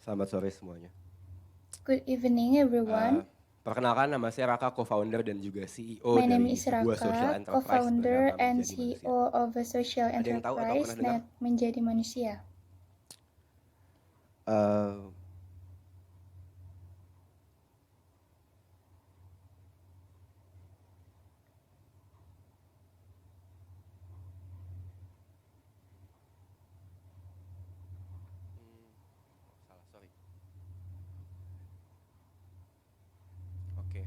Selamat sore semuanya. Good evening, everyone. Perkenalkan, nama saya Raka, co-founder dan juga CEO My name dari is sebuah social Raka, enterprise co-founder bernama and Menjadi Manusia. CEO of a social Ada yang tahu atau enterprise pernah dengar? Net Menjadi Manusia. Eh, salah, sorry. Oke.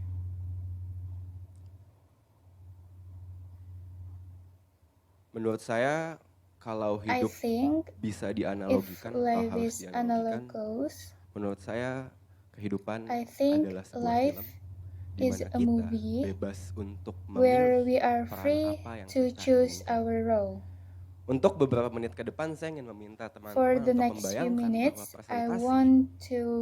Menurut saya, kalau I hidup think bisa if dianalogikan atau life harus is dianalogikan, analogous, menurut saya kehidupan I think adalah sebuah life film di is mana a kita movie bebas untuk where memilih we are peran free apa yang to kita choose inginkan. our role. Untuk beberapa menit ke depan saya ingin meminta For teman-teman the untuk next few membayangkan bahwa minutes, I presentasi want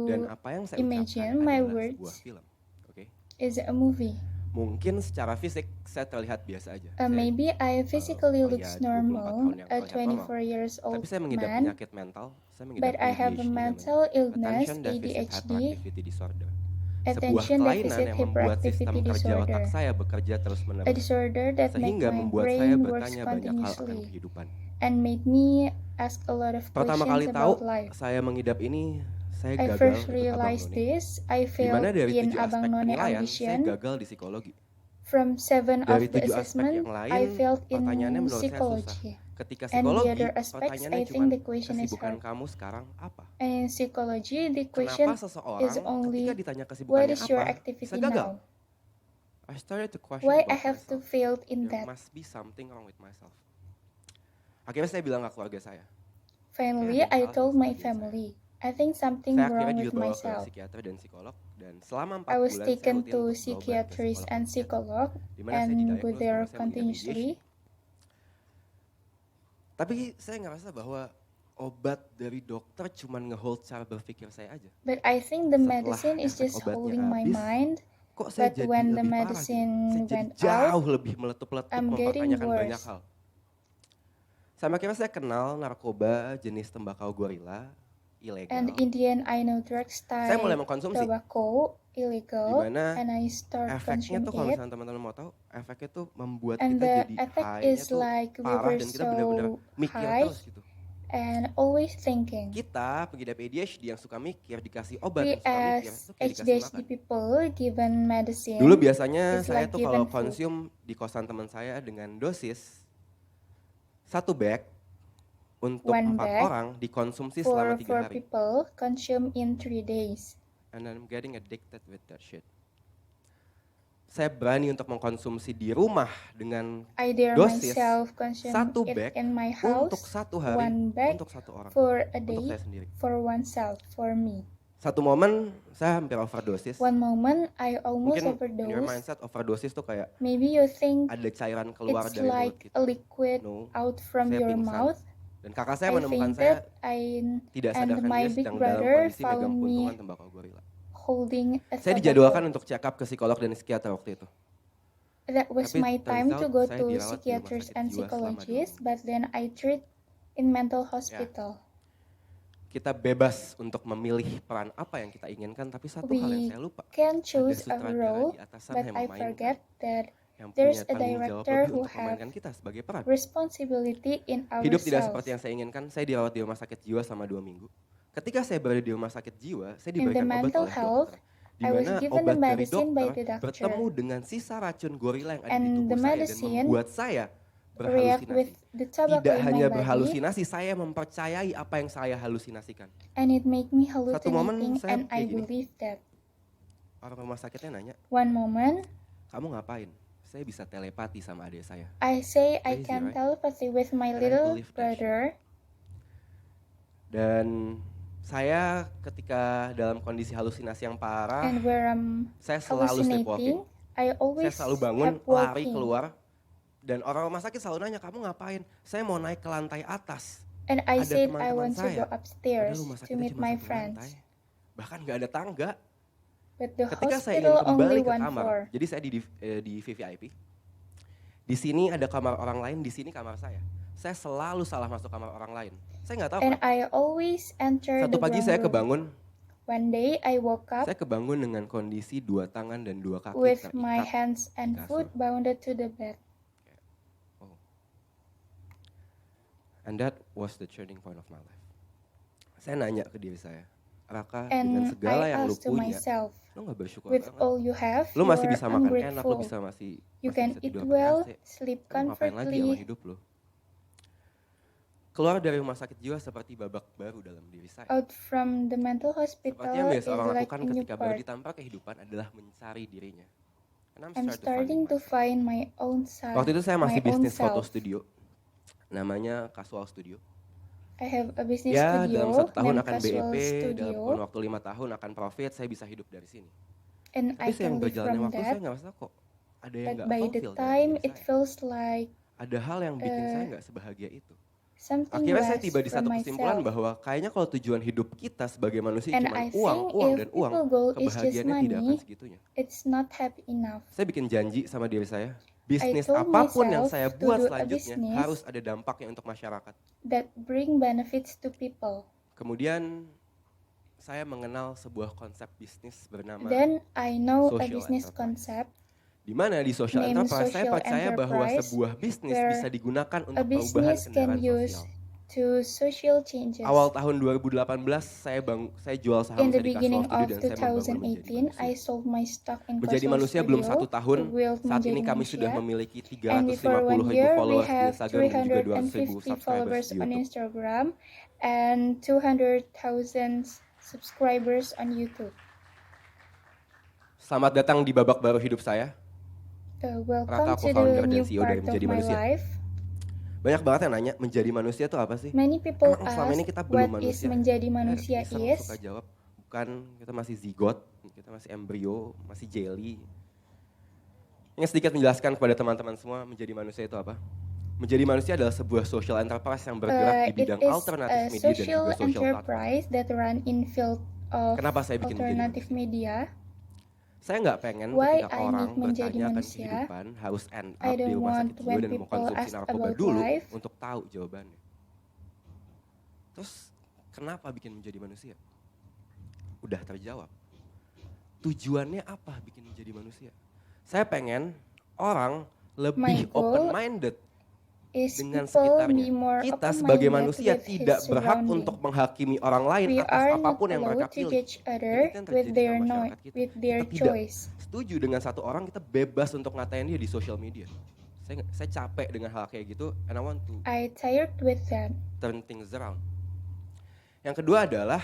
dan to apa yang saya ucapkan imagine my adalah sebuah words film. Oke. is a movie. Mungkin secara fisik saya terlihat biasa aja. Maybe I physically pria looks 24 tahun normal, yang a terlihat normal. 24 years Tapi old saya mengidap man, penyakit mental, saya mengidap but I have a ADHD namanya. mental illness, Attention Deficit ADHD, Hyperactivity Disorder. Sebuah attention kelainan deficit yang membuat sistem hyperactivity kerja otak disorder, saya bekerja a terus-menerus. disorder that make Sehingga my membuat saya brain works bertanya banyak hal akan continuously kehidupan. and make me ask a lot of Pertama questions kali tahu about life. saya mengidap ini, saya I gagal first ikut Abang realized None. this, I Dimana failed dari in 7 Abang aspek None penilaian, saya audition. gagal di psikologi. From 7 Dari of the 7 aspek yang assessment, lain, I failed pertanyaannya in menurut saya susah. psychology. Ketika And the psikologi, other aspects, pertanyaannya I cuma think the question is kesibukan hard. kamu sekarang apa? And in psychology, the Kenapa question is seseorang ketika only, ditanya what kesibukannya is your apa, bisa activity gagal? now? I started to question Why I about have to myself. fail in There that? must be something wrong with myself. Akhirnya saya bilang ke keluarga saya. Finally, Kayak ada I yang salah told sama my diri saya. family, I think something Saya wrong akhirnya with dibawa ke myself. psikiater dan psikolog, dan selama 4 I was bulan saya taken rutin to untuk berobat ke psychiatrist psikolog and dan psikiater, psycholog di mana saya and go didiagnos bahwa there saya mengidap ADHD. continuously. Tapi saya ngerasa bahwa obat dari dokter cuma ngehold cara berpikir saya aja. But I think the Setelah medicine is efek just obatnya holding my habis, mind. kok saya But jadi when the lebih parah gitu. medicine Saya jadi went jauh out, lebih meletup-letup I'm getting mempertanyakan banyak worse. hal. Sampai akhirnya saya kenal narkoba jenis tembakau gorila, ilegal. And in the end, I know drugs Saya mulai type mengkonsumsi. tobacco, illegal, Dimana and I start efeknya consuming tuh kalau it. misalnya teman-teman mau tahu, efeknya tuh membuat And kita the jadi effect high-nya is tuh like we parah were dan kita benar-benar so mikir high terus gitu. and always thinking. Kita pengidap ADHD yang suka mikir dikasih obat, We yang suka mikir as itu kayak dikasih makan. HDHD people given medicine, Dulu biasanya it's saya like tuh kalau given food. konsum di kosan teman saya dengan dosis 1 bag untuk 4 One bag orang dikonsumsi selama 3 for hari. people consume in 3 days. And I'm getting addicted with that shit. Saya berani untuk mengkonsumsi di rumah dengan I dare dosis myself consume 1 it bag in my untuk house, 1 hari, one bag untuk 1 orang, for a untuk day, saya sendiri. for oneself, for me. Satu momen saya hampir overdosis. One moment I almost Mungkin in your overdosed. mindset overdosis tuh kayak Maybe you think ada cairan keluar it's dari mulut like kita. a liquid No, out from saya your pingsan. mouth. Dan kakak saya I menemukan saya fainted, tidak and sadarkan my dia big sedang dalam brother kondisi megang found puntungan me tembakau gorila. holding a Saya tobacco. dijadwalkan untuk check up ke psikolog dan psikiater waktu itu. That was Tapi my turns time to out go saya to dirawat di rumah psychiatrist sakit and jiwa selama 2 psychologists, minggu. but then I treat in mental hospital. Kita bebas untuk memilih peran apa yang kita inginkan, tapi satu hal yang We saya lupa. can choose Ada a sutradara role, di atas sana but yang I memainkan, forget that yang there's punya a tanggung jawab director lebih who untuk have memainkan kita sebagai peran. responsibility in Hidup tidak ourselves. seperti yang saya inginkan. Saya dirawat di rumah sakit jiwa selama 2 minggu. Ketika saya berada di rumah sakit jiwa, saya In the diberikan obat mental oleh health, dokter. Di I was mana given the obat dari medicine by the dokter doctor, bertemu dengan sisa racun gorila yang ada di and the tubuh saya dan medicine membuat saya react with berhalusinasi. the tobacco Tidak in my hanya body, berhalusinasi, saya mempercayai apa yang saya halusinasikan. and it make me Satu momen hallucinating, saya and I kayak gini. believe that. Orang rumah sakitnya nanya, One moment, kamu ngapain? Saya bisa telepati sama adik saya. I say I Crazy, can right? telepathy with my And I little believe that shit. brother. Dan saya ketika dalam kondisi halusinasi yang parah, And where saya selalu sleepwalking. hallucinating, I Saya always selalu bangun, have lari walking. keluar, dan orang rumah sakit selalu nanya, kamu ngapain? Saya mau naik ke lantai atas. And I Ada said I teman-teman want to saya, go upstairs padahal rumah to sakitnya meet cuma my 1 friends. lantai. Bahkan gak ada tangga. But the Ketika saya ingin hospital only kembali ke one kamar, floor. jadi saya di VVIP. Di sini ada kamar orang lain, di sini kamar saya. Saya selalu salah masuk kamar orang lain. Saya nggak tahu And kenapa. I always enter Satu the pagi wrong saya room. kebangun, One day I woke up Saya kebangun dengan kondisi 2 tangan dan 2 kaki with my terikat. hands and kasur. foot bounded to the bed. Oh. And that was the turning point of my life. Saya nanya ke diri saya, Raka, dengan And segala I yang lu asked to punya, myself, lo gak bersyukur with banget? all you have, Lo you masih are bisa makan enak, lo ungrateful. bisa masih You can bisa eat tidur pakai well, AC. sleep Lo mau ngapain lagi sama comfortably, hidup lo? Keluar dari rumah sakit jiwa seperti babak baru dalam diri saya. out from the mental Seperti hospital yang biasa is orang like lakukan a new ketika baru part. ditampar kehidupan adalah mencari dirinya. And I'm starting starting to myself. find my own Waktu itu saya masih my own bisnis foto self. studio, namanya Casual Studio. I have a business Ya, studio dalam 1 tahun named akan Casual BEP, dalam Studio, kurun waktu 5 tahun akan profit, saya bisa hidup dari sini. and Tapi I seiring can live berjalannya from waktu, that. saya nggak merasa kok ada yang But nggak by the fulfill dalam time diri it saya. feels like Ada hal yang bikin saya nggak sebahagia itu. something Akhirnya saya less tiba di from satu kesimpulan myself. bahwa kayaknya kalau tujuan hidup kita sebagai manusia And cuma I uang, think uang, if dan uang, people goal is just kebahagiaannya tidak akan money, segitunya. it's not happy enough. Saya bikin janji sama diri saya, bisnis told apapun yang myself saya to buat do a selanjutnya business harus ada dampaknya untuk masyarakat. that bring benefits to people. Kemudian saya mengenal sebuah konsep bisnis bernama Then I know a social business enterprise. concept Di mana di social named enterprise saya social percaya bahwa enterprise, sebuah bisnis where bisa digunakan a untuk perubahan business can kendaraan use sosial. to social changes. Awal tahun 2018 saya jual saham In the saya di Casual beginning Studio of dan saya membangun menjadi 2018, I manusia. sold my stock in Menjadi Casual manusia belum Studio 1 tahun, to build saat ini menjadi kami manusia. sudah memiliki And before 1 350.000 year, we followers di have Instagram dan juga 200.000 350 subscribers followers di on YouTube. Instagram and 200,000 subscribers on YouTube. Selamat datang di babak baru hidup saya. Welcome Raka, to co-founder the dan new CEO dari part of Menjadi my Manusia. life. Banyak banget yang nanya, menjadi manusia itu apa sih? Many people Emang selama ini ask kita belum what is manusia? menjadi manusia Iseng is. suka jawab, bukan, kita masih zigot, kita masih embrio, masih jelly. Ingin sedikit menjelaskan kepada teman-teman semua, menjadi manusia itu apa? Menjadi manusia adalah sebuah social enterprise yang bergerak di It bidang is alternatif a media dan social juga social platform. enterprise that run in field of Kenapa saya bikin menjadi alternative manusia? media. Saya nggak pengen Why ketika I orang need menjadi bertanya akan manusia? kehidupan harus end I up di don't rumah want sakit jiwa when dan people mengkonsumsi ask narkoba about dulu life. untuk tahu jawabannya. Terus kenapa bikin menjadi manusia? Udah terjawab. Tujuannya apa bikin menjadi manusia? Saya pengen orang My lebih goal open-minded is dengan people sekitarnya. be more Kita sebagai open-minded manusia with tidak his berhak surrounding. untuk menghakimi orang lain We atas are not apapun yang mereka allowed to pilih. judge Dan other itu yang with terjadi their sama masyarakat kita. with their Kita tidak choice. setuju dengan satu orang, kita bebas untuk ngatain dia di social media. Saya capek dengan hal kayak gitu, and I want to I tired with that. turn things around. Yang kedua adalah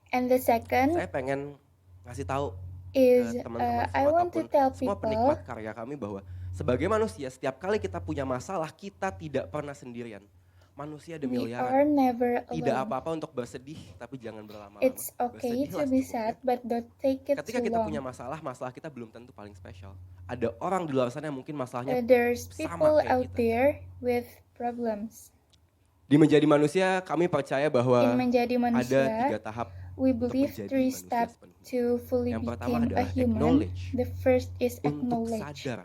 And the second saya pengen ngasih tahu is ke teman-teman I semua want to ataupun tell semua people penikmat karya kami bahwa sebagai manusia setiap kali kita punya masalah kita tidak pernah sendirian. Manusia ada we miliaran. are never Tidak alone. apa-apa untuk bersedih tapi jangan berlama-lama. It's okay to Bersedihlah be secukupnya. sad, but don't take it Ketika too kita punya long. masalah kita belum tentu paling spesial. Ada orang di luar sana yang mungkin masalahnya There's sama people kayak out kita. there with problems. Di menjadi manusia kami percaya bahwa In menjadi ada 3 manusia, tahap we untuk believe menjadi 3 manusia steps sepenuhnya. to fully Yang pertama become a adalah human. acknowledge. The first is Untuk acknowledge. sadar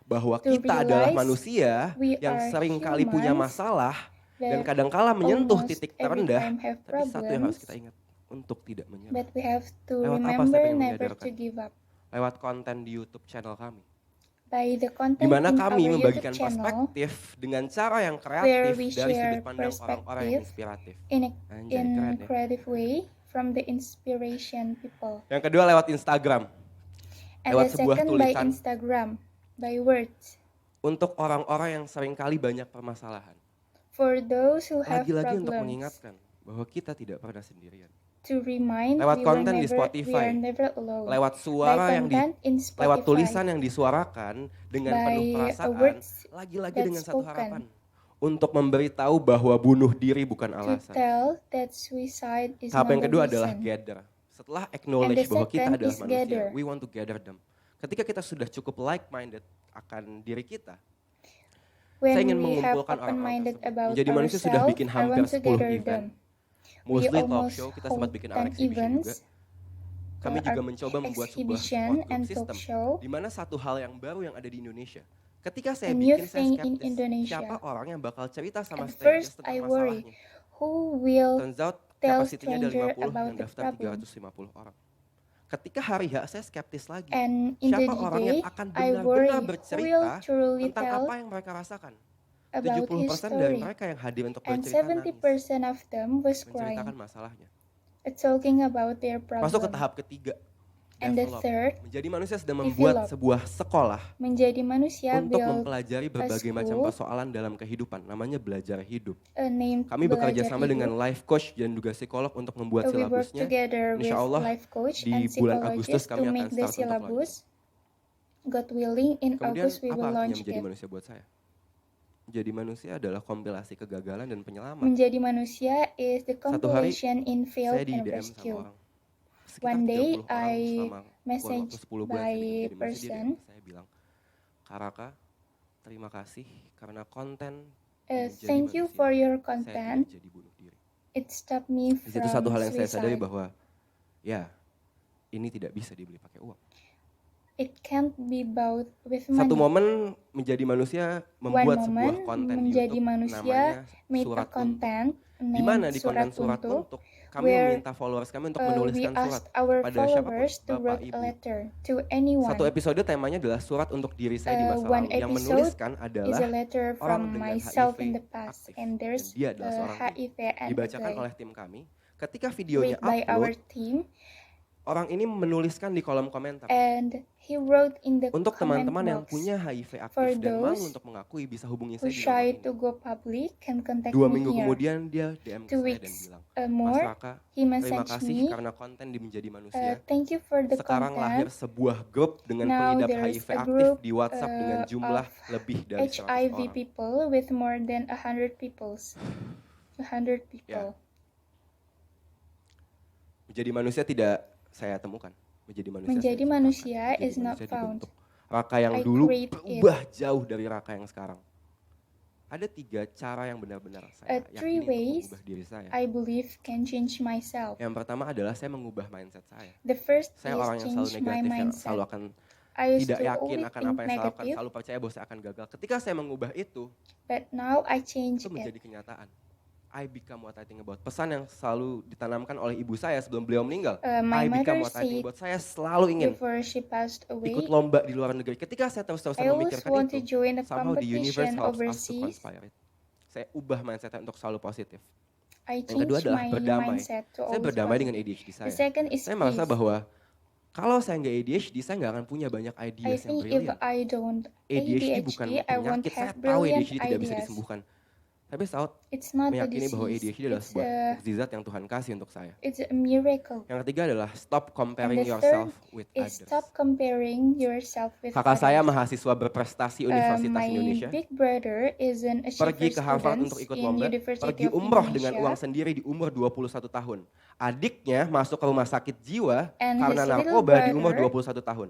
bahwa To kita adalah realize manusia we yang are sering kali punya humans masalah dan that kadangkala menyentuh almost titik every terendah. time have Tapi satu yang harus problems, kita ingat, untuk tidak menyerah. but we have to Lewat apa saya remember pengen never menyadarkan? to give up. Lewat konten di YouTube channel kami. By the Di content mana in kami our YouTube membagikan channel, perspektif dengan cara yang where kreatif we dari share sudut pandang orang-orang yang perspective inspiratif. in Anjay, keren ya. creative way from the inspiration people. Yang kedua lewat Instagram. And Lewat the sebuah second by tulisan. Instagram, by words. Untuk orang-orang yang seringkali banyak permasalahan. For those who have Lagi-lagi untuk problems, mengingatkan bahwa kita tidak pernah sendirian. to remind Lewat we konten di we Spotify, are never alone. lewat By suara yang content in lewat Spotify, tulisan yang disuarakan dengan by penuh perasaan, words lagi-lagi that dengan satu spoken. harapan untuk memberitahu bahwa bunuh diri bukan to alasan. tell that suicide is Tahap not yang the kedua adalah reason. gather. Setelah acknowledge bahwa kita second adalah is manusia, gather. we want to gather them. Ketika kita sudah cukup like-minded akan diri kita, When saya ingin we have mengumpulkan orang-orang open-minded tersebut. about Menjadi manusia sudah ourselves, bikin I hampir want to 10 gather event. them. We Mostly talk almost show, kita sempat hold bikin 10 art exhibition juga. events, Kami art juga mencoba membuat sebuah exhibition support group and system. talk show. Di mana satu hal yang baru yang ada di Indonesia. Ketika saya A new bikin, saya thing in skeptis. Indonesia. Siapa orang yang bakal cerita sama At strangers first, tentang I worry, masalahnya. who will Turns out tell Kapasitinya ada stranger 50, about yang the daftar problem. 350 orang. Ketika hari H, saya skeptis lagi. And in the Siapa orang yang D-Day, akan I benar-benar worry who will bercerita truly tentang tell apa yang mereka rasakan. about his 70% dari story. mereka yang hadir untuk And bercerita nangis, 70% of them was menceritakan crying, masalahnya. talking about their Masuk ke problem. tahap ketiga, And the develop. third, Menjadi manusia sedang membuat develop. sebuah sekolah Menjadi manusia untuk build mempelajari berbagai macam school, persoalan dalam kehidupan. Namanya belajar hidup. named Kami bekerja Belajar sama Hidup. dengan life coach dan juga psikolog untuk membuat We work silabusnya. together with Insya Allah life coach di and bulan Agustus psychologist to kami akan make the start untuk launching. syllabus. God willing, in Kemudian August we apa will artinya launch menjadi it. manusia buat saya? Menjadi manusia adalah kompilasi kegagalan dan penyelamat. Menjadi manusia is the Satu hari compilation in saya failed di and DM sama rescue. orang. Sekitar One day 30 orang I selama kurun message waktu 10 bulan saya by bikin menjadi manusia, dia person. DM ke saya bilang, Kak Raka, terima kasih karena konten menjadi Thank you manusia, for your saya content. tidak jadi bunuh diri. It stopped me Di situ satu from hal yang saya sadari suicide. bahwa ya ini tidak bisa dibeli pakai uang. It can't be bought with Satu money. momen menjadi manusia membuat sebuah moment konten di menjadi YouTube manusia namanya made a Surat Untuk. content Di mana named di konten Surat Surat Untuk, Untuk kami where meminta followers kami untuk we menuliskan surat asked our pada siapapun, followers to Bapak, write a Ibu. letter to anyone. Satu episode temanya adalah surat untuk diri saya di masa One lalu. Yang episode menuliskan is adalah a letter orang from dengan myself HIV in the past, aktif. and Dan there's dia adalah seorang gay. HIV and Dibacakan gay. oleh tim kami. Ketika videonya Read by our upload, team, orang ini menuliskan di kolom komentar. and he wrote in the Untuk comment teman-teman yang box. punya HIV For aktif dan malu those untuk mengakui, bisa hubungi who saya di nomor shy ini. to go public can contact 2 me minggu here. kemudian dia DM ke 2 saya dan weeks bilang, Mas more, Raka, he terima messaged kasih me. karena konten di Menjadi Manusia. Thank you for the Sekarang lahir content. sebuah grup dengan Now pengidap there's HIV a aktif group di WhatsApp dengan jumlah of lebih dari 100 HIV orang. people with more than 100 peoples. 100 people. Menjadi manusia tidak saya temukan. Menjadi manusia, Menjadi saya manusia ciptakan. is not dibentuk. found. Raka yang I dulu create berubah jauh dari Raka yang sekarang. Ada 3 cara yang benar-benar saya yakini 3 untuk ways mengubah diri saya. I believe can change myself. Yang pertama adalah saya mengubah mindset saya. The first Saya is orang yang selalu change my negatif, yang mindset. selalu akan I used tidak to yakin only akan think apa yang saya lakukan, negative, selalu percaya bahwa saya akan gagal. Ketika saya mengubah itu but now I change itu menjadi it. kenyataan. I become what I think about. Pesan yang selalu ditanamkan oleh ibu saya sebelum beliau meninggal. My I become mother what I think said about. Saya selalu ingin before she passed away, ikut lomba di luar negeri. Ketika saya terus-terusan I always memikirkan want itu, to join a somehow the universe competition helps us to overseas. conspire it. Saya ubah mindset untuk selalu positif. I Yang kedua change adalah my berdamai. mindset to Saya always berdamai positive. dengan ADHD The saya. second is Saya merasa peace. bahwa kalau saya nggak ADHD, saya nggak akan punya banyak I ideas yang think if brilliant. I don't ADHD bukan ADHD, I won't penyakit, saya have tahu brilliant ADHD tidak bisa ideas. disembuhkan. Tapi saya It's not a meyakini bahwa disease. ADHD adalah It's sebuah a mukjizat yang Tuhan kasih untuk saya. it's a miracle. Yang ketiga adalah stop And comparing the yourself third with is others. stop comparing yourself with Kakak saya others. mahasiswa berprestasi Universitas My Indonesia, big brother is an pergi achiever ke Harvard student untuk ikut in lomba, University pergi of umroh dengan uang Indonesia, sendiri di umur 21 tahun. Adiknya masuk ke rumah sakit jiwa and karena his little narkoba di umur brother 21 tahun.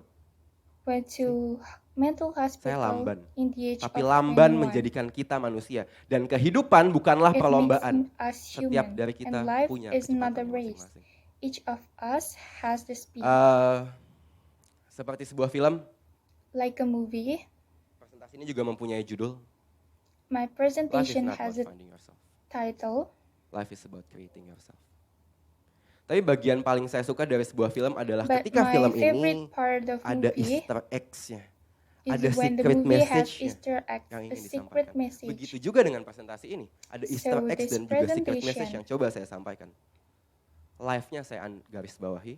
went to mental Saya hospital lamban, in the age tapi of lamban 21. menjadikan kita manusia. Dan kehidupan bukanlah It perlombaan. makes us Setiap human, dari kita and life punya is not a kecepatannya race. masing-masing. Each of us has the speed, Seperti sebuah film, like a movie. presentasi ini juga mempunyai judul, My Life is presentation not has about a finding yourself. title. Life is about creating yourself. Tapi bagian paling saya suka dari sebuah film adalah But ketika my film favorite ini part of ada movie Easter eggs-nya, is ada when the secret movie has message-nya Easter egg, yang a ingin secret disampaikan. message. Begitu juga dengan presentasi ini, ada Easter So eggs this dan juga secret presentation- message yang coba saya sampaikan. Live-nya saya garis bawahi,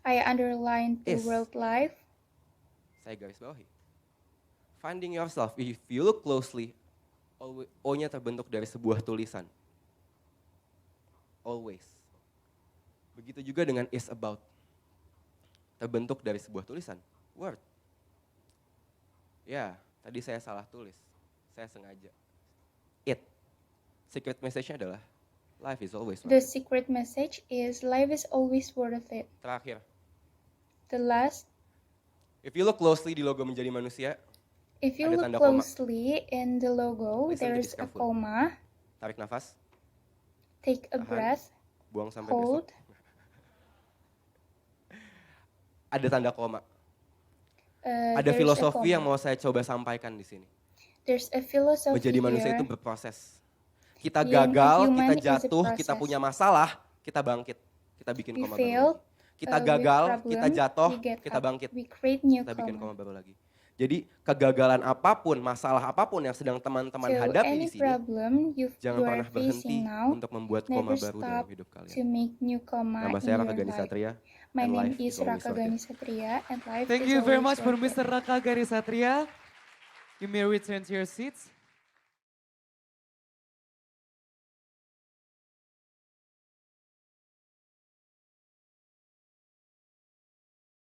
I underline the Is. word life. saya garis bawahi. Finding yourself, if you look closely, O-nya terbentuk dari sebuah tulisan. Always. Begitu juga dengan is about. Terbentuk dari sebuah tulisan. Word. Ya, tadi saya salah tulis. Saya sengaja. It. Secret message-nya adalah life is always worth The it. secret message is life is always worth it. Terakhir, The last, if you look closely di logo Menjadi Manusia, if you Ada look tanda koma. closely in the logo, Listen to there's this a carefully. comma. tarik nafas, Take a Tahan. breath, buang sampai hold. besok. Ada tanda koma. Ada There's a filosofi comma. yang mau saya coba sampaikan di sini. There's a philosophy Menjadi manusia here. itu berproses. Kita Being a gagal, human kita is a jatuh, kita process. punya masalah, kita bangkit. Kita bikin We koma baru fail, lagi. Kita with gagal, problem, kita jatuh, we get kita up. bangkit. We create new Kita bikin koma. koma baru lagi. Jadi kegagalan apapun, masalah apapun yang sedang teman-teman So hadapi any di sini, problem you jangan are pernah berhenti facing now, untuk membuat koma never baru stop dalam hidup to kalian. make new koma Nama in saya Raka your Gani life. Satria. My and name life is always Raka worth it. Gani Satria and life Thank is you very always much for worth it. Mr. Raka Gani Satria. You may return to your seats.